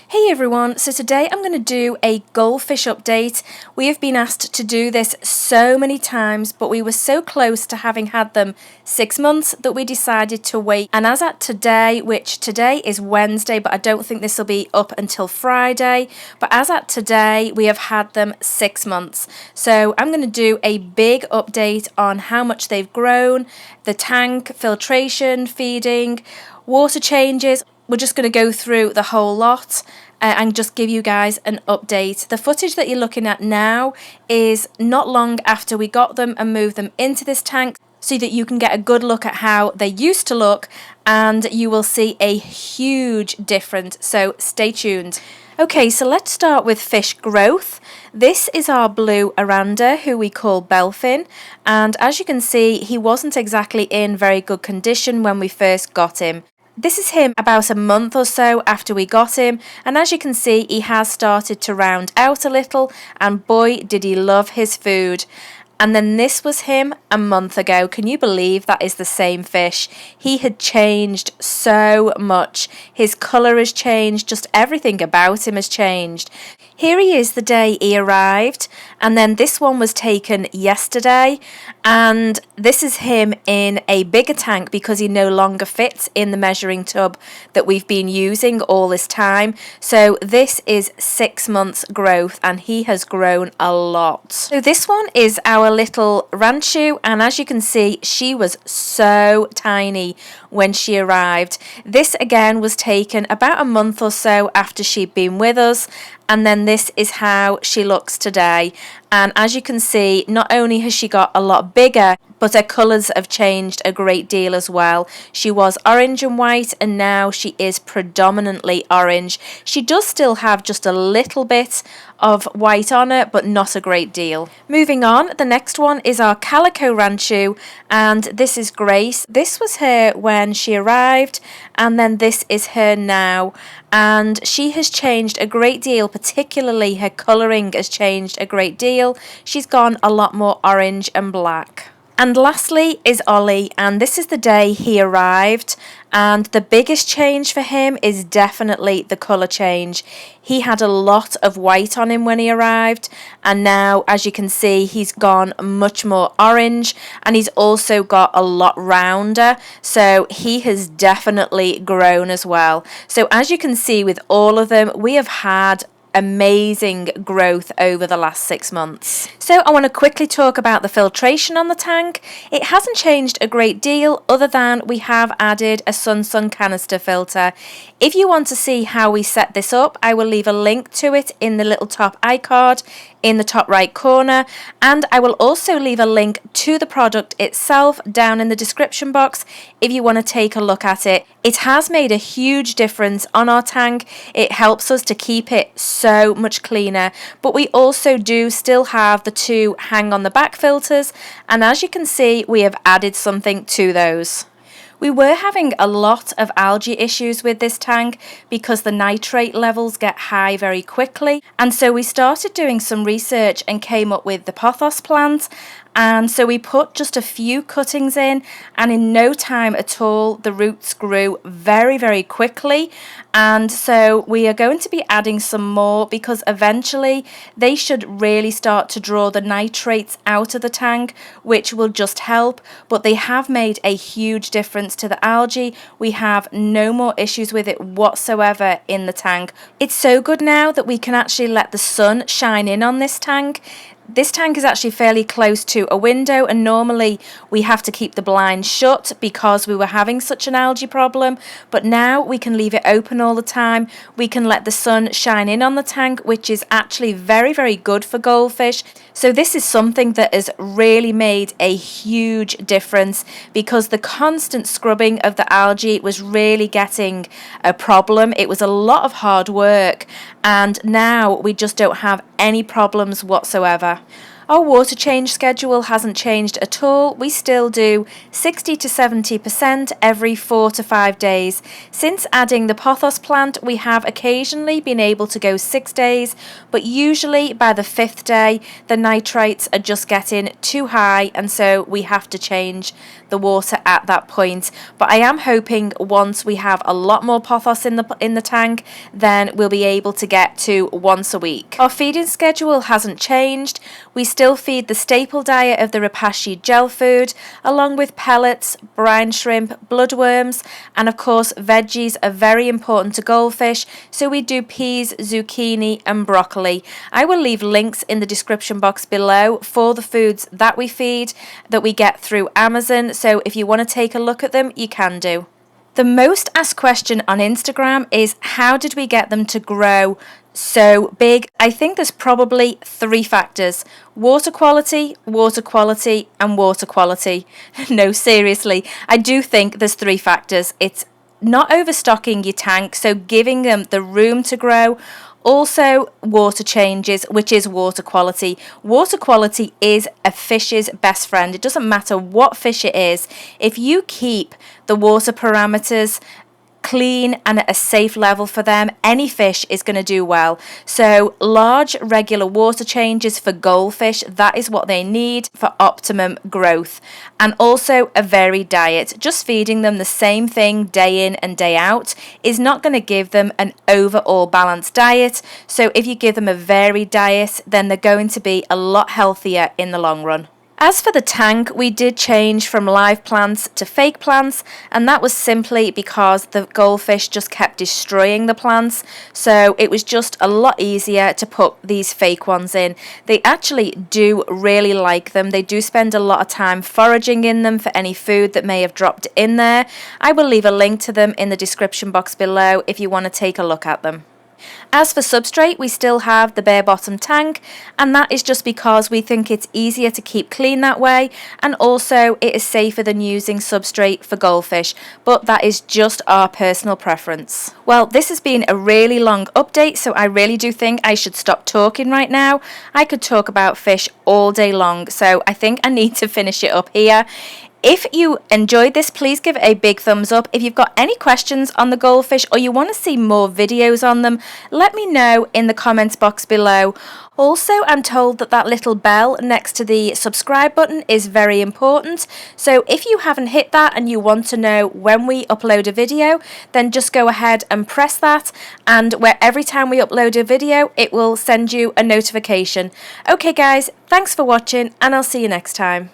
Hey everyone, so today I'm going to do a goldfish update. We have been asked to do this so many times, but we were so close to having had them 6 months that we decided to wait. And as at today, which today is Wednesday, but I don't think this will be up until Friday, but as at today, we have had them 6 months. So I'm going to do a big update on how much they've grown, the tank, filtration, feeding, water changes. We're just going to go through the whole lot and just give you guys an update. The footage that you're looking at now is not long after we got them and moved them into this tank, so that you can get a good look at how they used to look, and you will see a huge difference, so stay tuned. Okay, so let's start with fish growth. This is our blue Aranda, who we call Bellfin, and as you can see, he wasn't exactly in very good condition when we first got him. This is him about a month or so after we got him, and as you can see, he has started to round out a little, and boy did he love his food. And then this was him a month ago. Can you believe that is the same fish? He had changed so much. His colour has changed, just everything about him has changed. Here he is the day he arrived, and then this one was taken yesterday, and this is him in a bigger tank because he no longer fits in the measuring tub that we've been using all this time. So this is 6 months growth, and he has grown a lot. So this one is our little Ranchu, and as you can see, she was so tiny when she arrived. This again was taken about a month or so after she'd been with us, and then this is how she looks today. And as you can see, not only has she got a lot bigger, but her colours have changed a great deal as well. She was orange and white, and now she is predominantly orange. She does still have just a little bit of white on her, but not a great deal. Moving on, the next one is our Calico Ranchu, and this is Grace. This was her when she arrived, and then this is her now. And she has changed a great deal, particularly her colouring has changed a great deal. She's gone a lot more orange and black. And lastly is Olly, and this is the day he arrived, and the biggest change for him is definitely the colour change. He had a lot of white on him when he arrived, and now as you can see, he's gone much more orange, and he's also got a lot rounder, so he has definitely grown as well. So as you can see with all of them, we have had amazing growth over the last 6 months. So I want to quickly talk about the filtration on the tank. It hasn't changed a great deal other than we have added a Sun Canister Filter. If you want to see how we set this up, I will leave a link to it in the little top iCard in the top right corner, and I will also leave a link to the product itself down in the description box if you want to take a look at it. It has made a huge difference on our tank. It helps us to keep it so much cleaner, but we also do still have the 2 hang on the back filters, and as you can see, we have added something to those. We were having a lot of algae issues with this tank because the nitrate levels get high very quickly, and so we started doing some research and came up with the Pathos Plant. And so we put just a few cuttings in, and in no time at all the roots grew very, very quickly. And so we are going to be adding some more because eventually they should really start to draw the nitrates out of the tank, which will just help. But they have made a huge difference to the algae. We have no more issues with it whatsoever in the tank. It's so good now that we can actually let the sun shine in on this tank. This tank is actually fairly close to a window, and normally we have to keep the blinds shut because we were having such an algae problem, but now we can leave it open all the time. We can let the sun shine in on the tank, which is actually very, very good for goldfish. So this is something that has really made a huge difference because the constant scrubbing of the algae was really getting a problem. It was a lot of hard work, and now we just don't have any problems whatsoever. Our water change schedule hasn't changed at all. We still do 60 to 70% every 4 to 5 days. Since adding the Pathos Plant, we have occasionally been able to go 6 days, but usually by the 5th day, the nitrates are just getting too high, and so we have to change the water at that point. But I am hoping once we have a lot more pothos in the tank, then we'll be able to get to once a week. Our feeding schedule hasn't changed. We still feed the staple diet of the Repashy Gel food, along with pellets, brine shrimp, bloodworms, and of course veggies are very important to goldfish, so we do peas, zucchini and broccoli. I will leave links in the description box below for the foods that we feed, that we get through Amazon, so if you want to take a look at them, you can do. The most asked question on Instagram is, how did we get them to grow so big? I think there's probably 3 factors: water quality, and water quality. No, seriously, I do think there's 3 factors. It's not overstocking your tank, so giving them the room to grow. Also, water changes, which is water quality. Water quality is a fish's best friend. It doesn't matter what fish it is. If you keep the water parameters clean and at a safe level for them, any fish is going to do well. So large regular water changes for goldfish, that is what they need for optimum growth. And also a varied diet. Just feeding them the same thing day in and day out is not going to give them an overall balanced diet. So if you give them a varied diet, then they're going to be a lot healthier in the long run. As for the tank, we did change from live plants to fake plants, and that was simply because the goldfish just kept destroying the plants, so it was just a lot easier to put these fake ones in. They actually do really like them. They do spend a lot of time foraging in them for any food that may have dropped in there. I will leave a link to them in the description box below if you want to take a look at them. As for substrate, we still have the bare bottom tank, and that is just because we think it's easier to keep clean that way, and also it is safer than using substrate for goldfish, but that is just our personal preference. Well, this has been a really long update, so I really do think I should stop talking right now. I could talk about fish all day long, so I think I need to finish it up here. If you enjoyed this, please give it a big thumbs up. If you've got any questions on the goldfish or you want to see more videos on them, let me know in the comments box below. Also, I'm told that that little bell next to the subscribe button is very important. So if you haven't hit that and you want to know when we upload a video, then just go ahead and press that. And where every time we upload a video, it will send you a notification. Okay guys, thanks for watching and I'll see you next time.